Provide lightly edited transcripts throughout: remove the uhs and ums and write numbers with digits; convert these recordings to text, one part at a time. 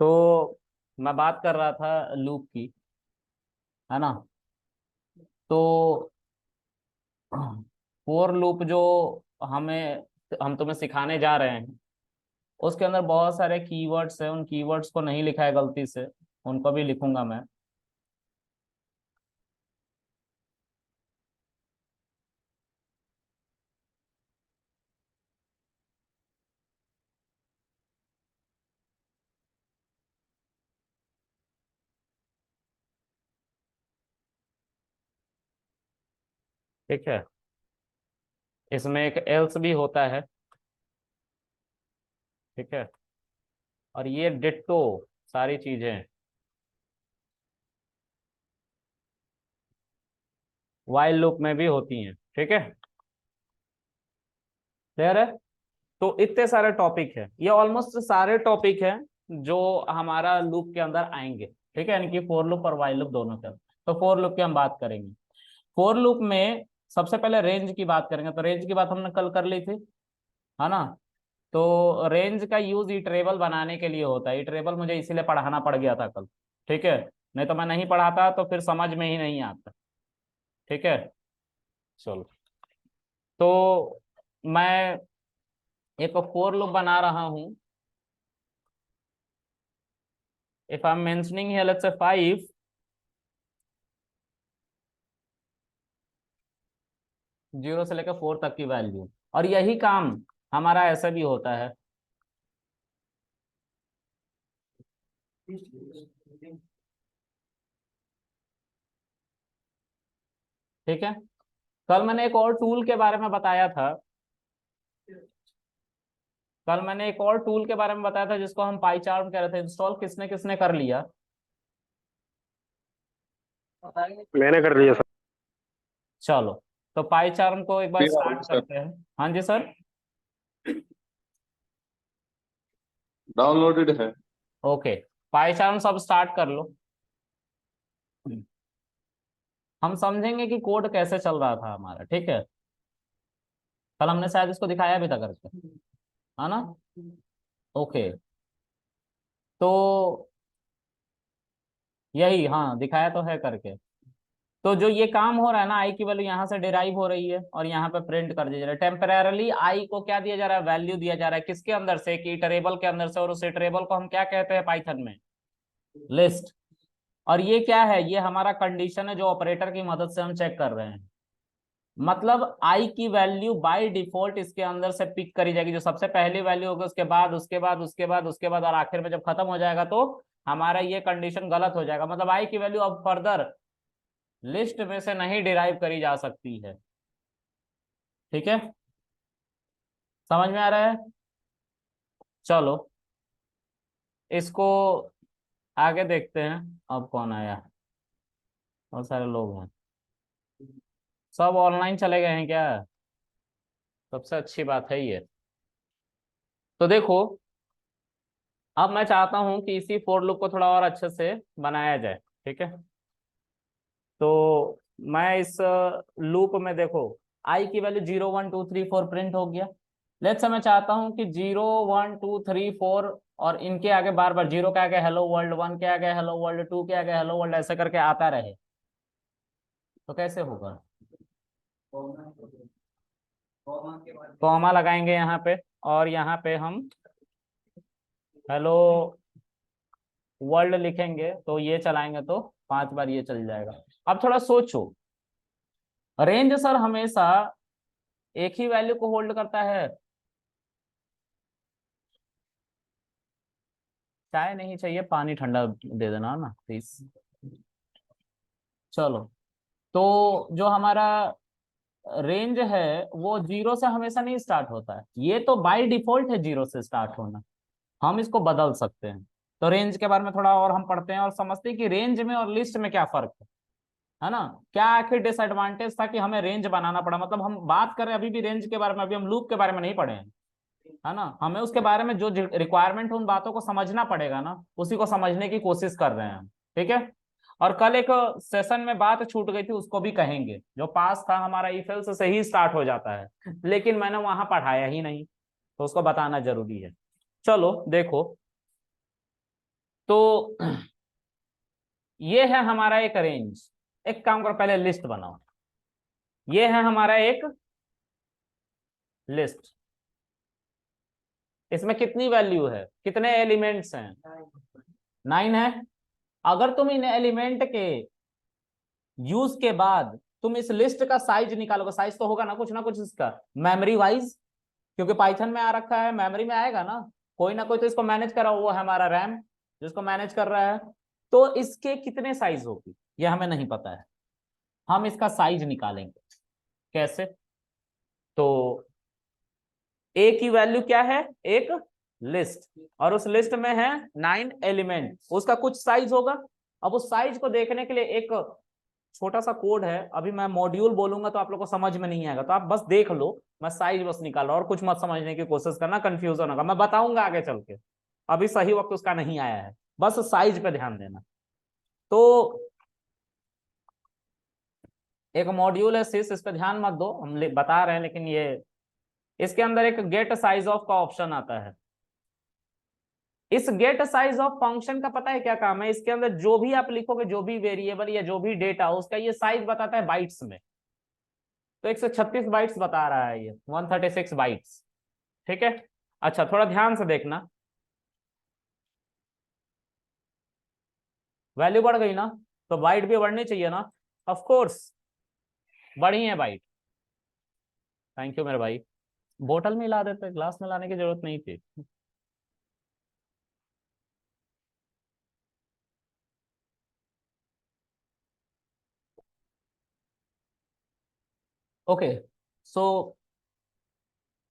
तो मैं बात कर रहा था लूप की, है ना। तो फोर लूप जो हमें हम तुम्हें सिखाने जा रहे हैं, उसके अंदर बहुत सारे कीवर्ड्स हैं। उन कीवर्ड्स को नहीं लिखा है गलती से, उनको भी लिखूंगा मैं। ठीक है, इसमें एक एल्स भी होता है। ठीक है, और ये डिट्टो सारी चीजें वाइल लूप में भी होती हैं। ठीक है, क्लियर है। तो इतने सारे टॉपिक है, ये ऑलमोस्ट सारे टॉपिक हैं जो हमारा लूप के अंदर आएंगे। ठीक है, यानी कि फोर लूप और वाइल लूप दोनों के अंदर। तो फोर लूप की हम बात करेंगे। फोर लूप में सबसे पहले रेंज की बात करेंगे। तो रेंज की बात हमने कल कर ली थी, है ना। तो रेंज का यूज इटरेबल बनाने के लिए होता है। इटरेबल मुझे इसीलिए पढ़ाना पड़ गया था कल। ठीक है, नहीं तो मैं नहीं पढ़ाता तो फिर समझ में ही नहीं आता। ठीक है, चलो। तो मैं एक फोर लूप बना रहा हूं। If I am mentioning here let's say 5, 0 से लेकर 4 तक की वैल्यू, और यही काम हमारा ऐसा भी होता है। ठीक है, कल मैंने एक और टूल के बारे में बताया था। कल मैंने एक और टूल के बारे में बताया था जिसको हम पाई चार्ट कह रहे थे। इंस्टॉल किसने किसने कर लिया? मैंने कर लिया सर। चलो, तो पाई चार्ट को एक बार स्टार्ट सर करते हैं। हाँ जी सर। डाउनलोडेड है। ओके, पाई चार्ट सब स्टार्ट कर लो। हम समझेंगे कि कोड कैसे चल रहा था हमारा। ठीक है, कल हमने शायद इसको दिखाया भी था करके, है ना। ओके, तो यही, हाँ दिखाया तो है करके। तो जो ये काम हो रहा है ना, आई की वैल्यू यहाँ से डिराइव हो रही है और यहाँ पे प्रिंट कर दिया जा रहा है। टेम्परेरली आई को क्या दिया जा रहा है? वैल्यू दिया जा रहा है। किसके अंदर से? कि इटरेबल के अंदर से। और उस इटरेबल को हम क्या कहते हैं पाइथन में? लिस्ट। और ये क्या है? ये हमारा कंडीशन है जो ऑपरेटर की मदद से हम चेक कर रहे हैं। मतलब आई की वैल्यू बाय डिफॉल्ट इसके अंदर से पिक करी जाएगी। जो सबसे पहली वैल्यू होगी, उसके बाद उसके बाद उसके बाद उसके बाद और आखिर में जब खत्म हो जाएगा तो हमारा ये कंडीशन गलत हो जाएगा। मतलब आई की वैल्यू अब फर्दर लिस्ट में से नहीं डिराइव करी जा सकती है। ठीक है, समझ में आ रहा है? चलो, इसको आगे देखते हैं। अब कौन आया? बहुत सारे लोग हैं। सब ऑनलाइन चले गए हैं क्या? सबसे अच्छी बात है ये। तो देखो, अब मैं चाहता हूं कि इसी फोर लूप को थोड़ा और अच्छे से बनाया जाए। ठीक है, तो मैं इस लूप में देखो, आई की वैल्यू 0 1 2 3 4 प्रिंट हो गया। लेट्स से मैं चाहता हूं कि 0 1 2 3 4 और इनके आगे बार बार जीरो के आगे हेलो वर्ल्ड, वन के आगे हेलो वर्ल्ड, टू के आगे हेलो वर्ल्ड, ऐसे करके आता रहे। तो कैसे होगा? कॉमा लगाएंगे यहाँ पे, और यहाँ पे हम हेलो वर्ल्ड लिखेंगे। तो ये चलाएंगे तो 5 बार ये चल जाएगा। अब थोड़ा सोचो, रेंज सर हमेशा एक ही वैल्यू को होल्ड करता है? चाय नहीं चाहिए, पानी ठंडा दे देना ना प्लीज। चलो, तो जो हमारा रेंज है वो जीरो से हमेशा नहीं स्टार्ट होता है। ये तो बाय डिफॉल्ट है जीरो से स्टार्ट होना। हम इसको बदल सकते हैं। तो रेंज के बारे में थोड़ा और हम पढ़ते हैं और समझते हैं कि रेंज में और लिस्ट में क्या फर्क है ना। क्या आखिर डिसएडवांटेज था कि हमें रेंज बनाना पड़ा? मतलब हम बात कर रहे हैं अभी भी रेंज के बारे में, अभी हम लूप के बारे में नहीं पढ़े हैं, है ना। हमें उसके बारे में जो रिक्वायरमेंट है उन बातों को समझना पड़ेगा ना, उसी को समझने की कोशिश कर रहे हैं हम। ठीक है, और कल एक सेशन में बात छूट गई थी, उसको भी कहेंगे। जो पास था हमारा इफ एल्स से ही स्टार्ट हो जाता है, लेकिन मैंने वहां पढ़ाया ही नहीं, तो उसको बताना जरूरी है। चलो देखो, तो ये है हमारा एक रेंज। एक काम करो, पहले लिस्ट बनाओ। ये है हमारा एक लिस्ट। इसमें कितनी वैल्यू है, कितने एलिमेंट्स हैं? 9 है। अगर तुम इन एलिमेंट के यूज के बाद तुम इस लिस्ट का साइज निकालोगे, साइज तो होगा ना कुछ इसका मेमोरी वाइज, क्योंकि पाइथन में आ रखा है, मेमोरी में आएगा ना कोई तो इसको मैनेज कर रहा हो, वो है हमारा रैम जिसको मैनेज कर रहा है। तो इसके कितने साइज होगी ये हमें नहीं पता है, हम इसका साइज निकालेंगे। कैसे? तो ए की वैल्यू क्या है? एक लिस्ट, और उस लिस्ट में है 9 एलिमेंट, उसका कुछ साइज होगा। अब उस साइज को देखने के लिए एक छोटा सा कोड है, अभी मैं मॉड्यूल बोलूंगा तो आप लोग को समझ में नहीं आएगा, तो आप बस देख लो, मैं साइज बस निकाल रहा हूं, और कुछ मत समझने की कोशिश करना, कंफ्यूजन होगा, मैं बताऊंगा आगे चल के, अभी सही वक्त उसका नहीं आया है, बस साइज पे ध्यान देना। तो एक मॉड्यूल है सिस, इस पे ध्यान मत दो, हम बता रहे हैं, लेकिन ये इसके अंदर एक गेट साइज ऑफ का ऑप्शन आता है। इस गेट साइज ऑफ फंक्शन का पता है क्या काम है? इसके अंदर जो भी आप लिखोगे, जो भी वेरिएबल या जो भी डेटा, उसका ये साइज बताता है बाइट्स में। तो 136 बाइट्स बता रहा है ये, 136 बाइट्स। ठीक है, अच्छा थोड़ा ध्यान से देखना, वैल्यू बढ़ गई ना, तो बाइट भी बढ़नी चाहिए ना, ऑफ कोर्स बढ़ी है बाइट। थैंक यू मेरे भाई, बोतल में ला देते, ग्लास में लाने की जरूरत नहीं थी। Okay, so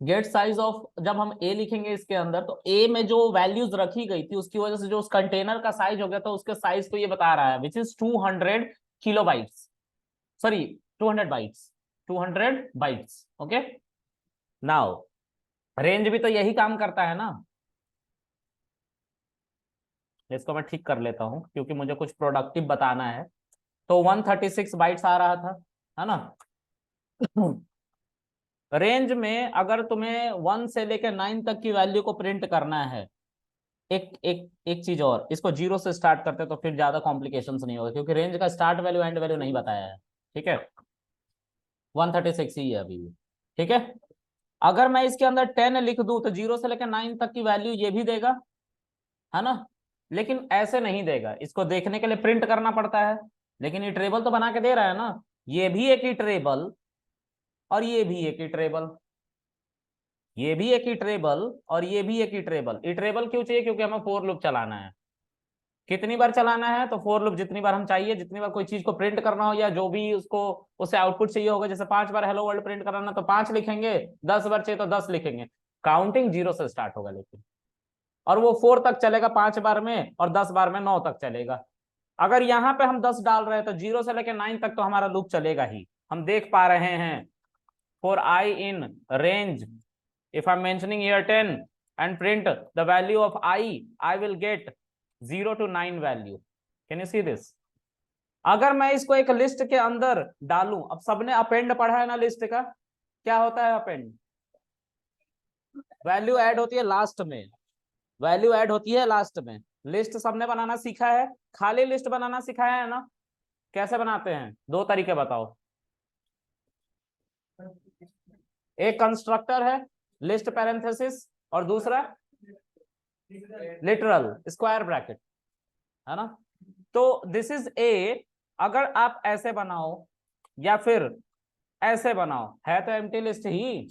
gate size of, जब हम ए लिखेंगे इसके अंदर, तो ए में जो वैल्यूज रखी गई थी उसकी वजह से जो उस कंटेनर का साइज हो गया, तो उसके साइज को ये बता रहा है, which is 200 kilobytes, sorry 200 bytes, 200 bytes. Okay, now range भी तो यही काम करता है ना। इसको मैं ठीक कर लेता हूं क्योंकि मुझे कुछ प्रोडक्टिव बताना है। तो 136 बाइट्स आ रहा था, है ना। रेंज में अगर तुम्हें 1 से लेकर 9 तक की वैल्यू को प्रिंट करना है, एक एक एक चीज और, इसको 0 से स्टार्ट करते तो फिर ज्यादा कॉम्प्लिकेशंस नहीं होगा, क्योंकि रेंज का स्टार्ट वैल्यू एंड वैल्यू नहीं बताया है। ठीक है, 136 ही है अभी भी। ठीक है, अगर मैं इसके अंदर 10 लिख दूं तो 0 से लेकर 9 तक की वैल्यू ये भी देगा, है ना। लेकिन ऐसे नहीं देगा, इसको देखने के लिए प्रिंट करना पड़ता है, लेकिन ये टेबल तो बना के दे रहा है ना, ये भी एक ही टेबल और ये भी एक ही टेबल, ये भी एक ही टेबल और ये भी एक ही टेबल। इटरेबल क्यों चाहिए? क्योंकि हमें फोर लूप चलाना है। कितनी बार चलाना है? तो फोर लूप जितनी बार हम चाहिए, जितनी बार कोई चीज को प्रिंट करना हो या जो भी उसको उसे आउटपुट चाहिए होगा, जैसे 5 बार हेलो वर्ल्ड प्रिंट कराना तो 5 लिखेंगे, 10 बार चाहिए तो 10 लिखेंगे। काउंटिंग 0 से स्टार्ट होगा लेकिन, और वो 4 तक चलेगा 5 बार में, और 10 बार में 9 तक चलेगा। अगर यहाँ पे हम 10 डाल रहे हैं तो 0 से लेकर 9 तक तो हमारा लूप चलेगा ही। हम देख पा रहे हैं, for I in range, if I'm mentioning here 10 and print the value of I will get 0 to 9 value. Can you see this? अगर मैं इसको एक लिस्ट के अंदर डालूं, अब सबने अपेंड पढ़ा है ना लिस्ट का, क्या होता है अपेंड? वैल्यू ऐड होती है लास्ट में, वैल्यू ऐड होती है लास्ट में। लिस्ट सबने बनाना सीखा है, खाली लिस्ट बनाना सिखाया है ना। कैसे बनाते हैं? दो तरीके बताओ। एक कंस्ट्रक्टर है लिस्ट पैरेंथेसिस, और दूसरा लिटरल स्क्वायर ब्रैकेट, है ना। तो दिस इज ए, अगर आप ऐसे बनाओ या फिर ऐसे बनाओ, है तो एम्प्टी लिस्ट ही,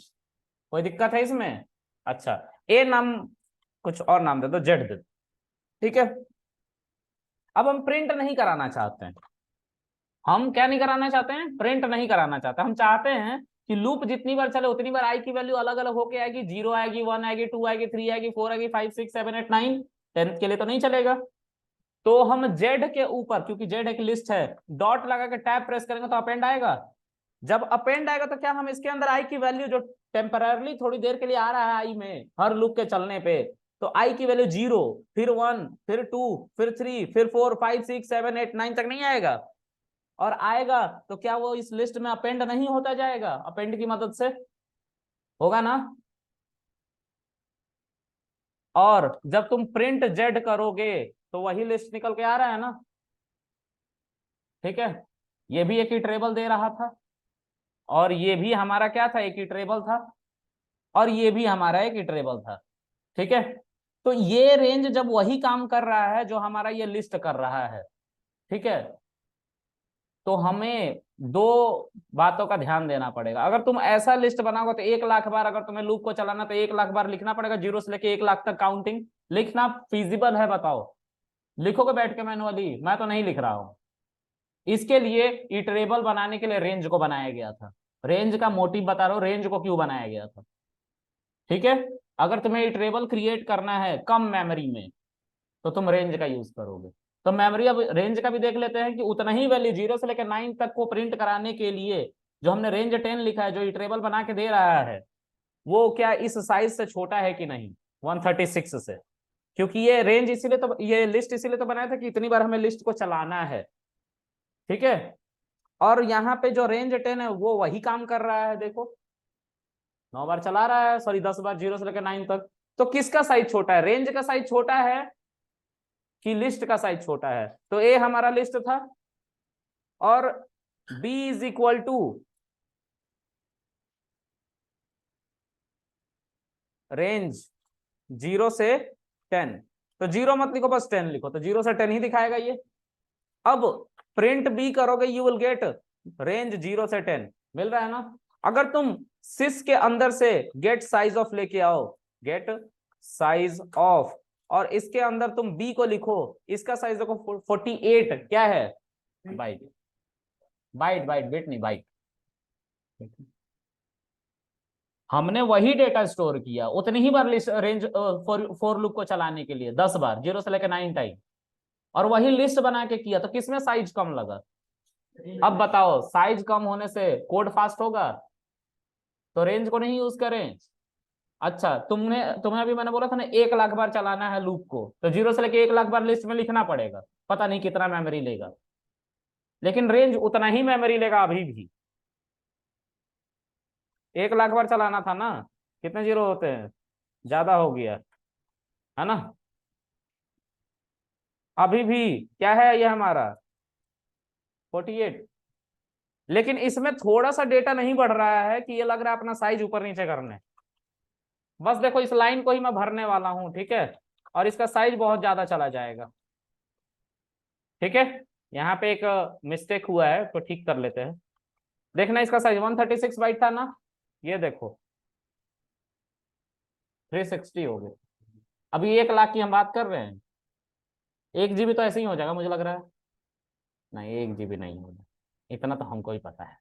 कोई दिक्कत है इसमें? अच्छा, ए नाम कुछ और नाम दे दो, जेड दे दो, ठीक है। अब हम प्रिंट नहीं कराना चाहते हैं, हम क्या नहीं कराना चाहते हैं? प्रिंट नहीं कराना चाहते, हम चाहते हैं कि लूप जितनी बार चले उतनी बार आई की वैल्यू अलग अलग होके आएगी, 0 आएगी, 1 आएगी, 2 आएगी, 3 आएगी, 4 आएगी, 5 6 7 8 9, 10th के लिए तो नहीं चलेगा। तो हम जेड के ऊपर, क्योंकि जेड एक लिस्ट है, डॉट लगा के टैब प्रेस करेंगे तो अपेंड आएगा। जब अपेंड आएगा तो क्या हम इसके अंदर आई की वैल्यू जो टेम्पररली थोड़ी देर के लिए आ रहा है आई में हर लूप के चलने पे, तो आई की वैल्यू 0, फिर 1, फिर 2, फिर 3, फिर 4 5 6 7 8 9 तक नहीं आएगा। और आएगा तो क्या वो इस लिस्ट में अपेंड नहीं होता जाएगा? अपेंड की मदद से होगा ना। और जब तुम प्रिंट जेड करोगे तो वही लिस्ट निकल के आ रहा है ना, ठीक है। ये भी एक इटरेबल दे रहा था, और ये भी हमारा क्या था, एक इटरेबल था, और ये भी हमारा एक इटरेबल था, ठीक है। तो ये रेंज जब वही काम कर रहा है जो हमारा ये लिस्ट कर रहा है, ठीक है, तो हमें दो बातों का ध्यान देना पड़ेगा। अगर तुम ऐसा लिस्ट बनाओगे तो 1 लाख बार, अगर तुम्हें लूप को चलाना तो 1 लाख बार लिखना पड़ेगा, 0 से लेके 1 लाख तक काउंटिंग। लिखना फिजिबल है, बताओ लिखोगे बैठ के मैनुअली? मैं तो नहीं लिख रहा हूं। इसके लिए इटरेबल बनाने के लिए रेंज को बनाया गया था। रेंज का मोटिव बता रहा हूं, रेंज को क्यों बनाया गया था, ठीक है। अगर तुम्हें इटरेबल क्रिएट करना है कम मेमोरी में तो तुम रेंज का यूज करोगे। तो मेमोरी, अब रेंज का भी देख लेते हैं कि उतना ही वैल्यू 0 से लेकर 9 तक को प्रिंट कराने के लिए जो हमने रेंज 10 लिखा है, जो इटरेबल बना के दे रहा है, वो क्या इस साइज से छोटा है कि नहीं, 136 से। क्योंकि ये रेंज इसीलिए तो, ये लिस्ट इसीलिए तो बनाया था कि इतनी बार हमें लिस्ट को चलाना है, ठीक है। और यहाँ पे जो रेंज 10 है वो वही काम कर रहा है, देखो 9 बार चला रहा है, सॉरी 10 बार, 0 से लेकर 9 तक। तो किसका साइज छोटा है, रेंज का साइज छोटा है कि लिस्ट का साइज छोटा है? तो ए हमारा लिस्ट था, और B is equal to range 0 से 10। तो 0 मत लिखो, बस 10 लिखो, तो 0 से 10 ही दिखाएगा ये। अब प्रिंट बी करोगे, यू विल गेट रेंज 0 से 10, मिल रहा है ना। अगर तुम सिस के अंदर से गेट साइज ऑफ लेके आओ, गेट साइज ऑफ, और इसके अंदर तुम बी को लिखो, इसका साइज देखो 48 क्या है, बाइट, बाइट बाइट बिट नहीं, बाइट। हमने वही डेटा स्टोर किया उतनी ही बार लिस्ट रेंज फॉर लूप को चलाने के लिए 10 बार, 0 से लेकर 9 टाइम, और वही लिस्ट बना के किया, तो किसमें साइज कम लगा? अब बताओ, साइज कम होने से कोड फास्ट होगा? तो रेंज को नहीं यूज करें। अच्छा, तुम्हें अभी मैंने बोला था ना 1 लाख बार चलाना है लूप को, तो 0 से लेके 1 लाख बार लिस्ट में लिखना पड़ेगा, पता नहीं कितना मेमोरी लेगा, लेकिन रेंज उतना ही मेमोरी लेगा अभी भी। 1 लाख बार चलाना था ना, कितने जीरो होते हैं, ज्यादा हो गया है ना। अभी भी क्या है ये हमारा 48, लेकिन इसमें थोड़ा सा डेटा नहीं बढ़ रहा है कि ये लग रहा है अपना साइज ऊपर नीचे करने। बस देखो इस लाइन को ही मैं भरने वाला हूं, ठीक है, और इसका साइज बहुत ज्यादा चला जाएगा, ठीक है। यहाँ पे एक मिस्टेक हुआ है तो ठीक कर लेते हैं। देखना इसका साइज 136 बाइट था ना, ये देखो 360 हो गए। अभी 1 लाख की हम बात कर रहे हैं, 1 GB तो ऐसे ही हो जाएगा मुझे लग रहा है। नहीं, 1 GB नहीं होगा, इतना तो हमको ही पता है,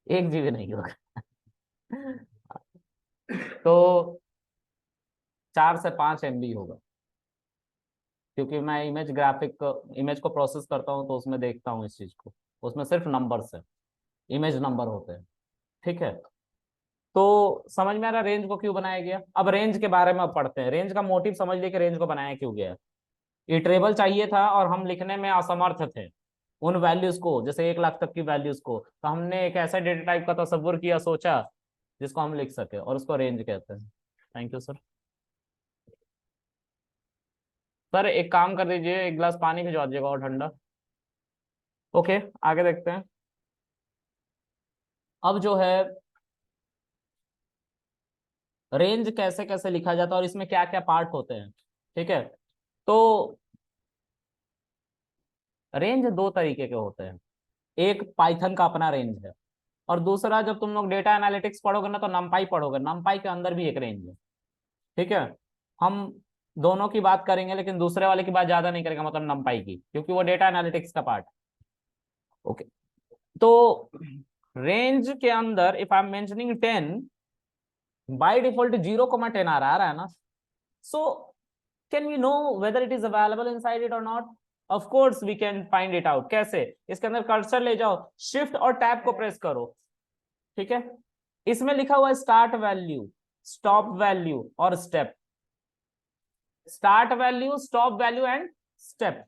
1 GB नहीं होगा। तो 4 से 5 MB होगा, क्योंकि मैं इमेज को प्रोसेस करता हूँ तो उसमें देखता हूँ इस चीज को, उसमें सिर्फ नंबर्स है, इमेज नंबर होते हैं, ठीक है। तो समझ में आ रहा रेंज को क्यों बनाया गया। अब रेंज के बारे में अब पढ़ते हैं, रेंज का मोटिव समझ लिया कि रेंज को बनाया क्यों गया। इटरेबल चाहिए था और हम लिखने में असमर्थ थे उन वैल्यूज को, जैसे 1 लाख तक की वैल्यूज को, तो हमने एक ऐसा डेटा टाइप का तस्वुर किया, सोचा जिसको हम लिख सके, और उसको रेंज कहते हैं। Thank you sir. सर एक काम कर दीजिए, एक गिलास पानी भिजवा दीजिएगा और ठंडा। ओके, आगे देखते हैं। अब जो है रेंज कैसे कैसे लिखा जाता है और इसमें क्या क्या पार्ट होते हैं, ठीक है। तो रेंज दो तरीके के होते हैं, एक पाइथन का अपना रेंज है, और दूसरा जब तुम लोग डेटा एनालिटिक्स पढ़ोगे ना तो नमपाई पढ़ोगे, नमपाई के अंदर भी एक रेंज है, ठीक है। हम दोनों की बात करेंगे लेकिन दूसरे वाले की बात ज्यादा नहीं करेंगे, मतलब नमपाई की, क्योंकि वो डेटा एनालिटिक्स का पार्ट। ओके, तो रेंज के अंदर if I am mentioning 10, by default 0, 10 आ रहा है ना। So can we know whether it is available inside it और not? Of course we can find it out. कैसे? इसके अंदर कर्सर ले जाओ, शिफ्ट और टैब को प्रेस करो, ठीक है। इसमें लिखा हुआ है स्टार्ट वैल्यू, स्टॉप वैल्यू और step. Start value, stop value and step,